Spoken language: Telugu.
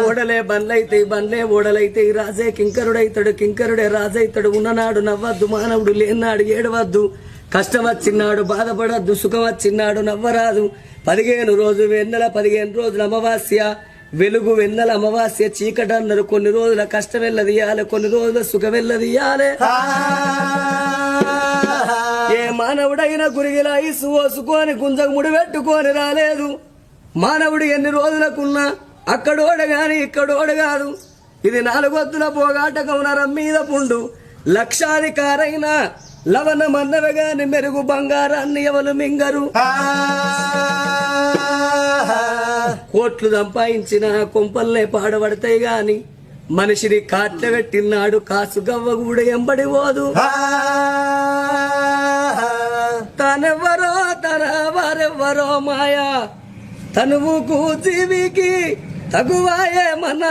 ఓడలే బండ్లైతే బండ్లే ఓడలైతే రాజే కింకరుడైతాడు కింకరుడే రాజైతాడు. ఉన్ననాడు నవ్వద్దు మానవుడు లేనాడు ఏడవద్దు. కష్టం వచ్చినాడు బాధపడద్దు సుఖం వచ్చినాడు నవ్వరాదు. 15 రోజు వెన్నెల 15 రోజుల అమావాస్య వెలుగు వెన్నెల అమావాస్య చీకటి అన్నారు. కొన్ని రోజుల కష్టం వెళ్ళదీయాలి కొన్ని రోజుల సుఖం వెళ్ళదీయాలి. ఏ మానవుడైనా గురిగిలా ఇసు ఓసుకొని గుంజకు ముడి పెట్టుకొని రాలేదు. మానవుడు ఎన్ని రోజులకున్నా అక్కడోడ గాని ఇక్కడోడ కాదు. ఇది 4 వద్దుల పోగాటకం నరం మీద పుండు. లక్షాధికారైన లవణ మన్నవ గాని మెరుగు బంగారాన్ని ఎవరు మింగరు. కోట్లు సంపాదించిన కొంపల్నే పాడబడతాయి గాని మనిషిని కాట్ల పెట్టినాడు కాసు గవ్వ కూడా ఎంబడి పోదు. తనెవ్వరో తన వారెవ్వరో మాయా తనువుకు జీవికి తగువాయే మన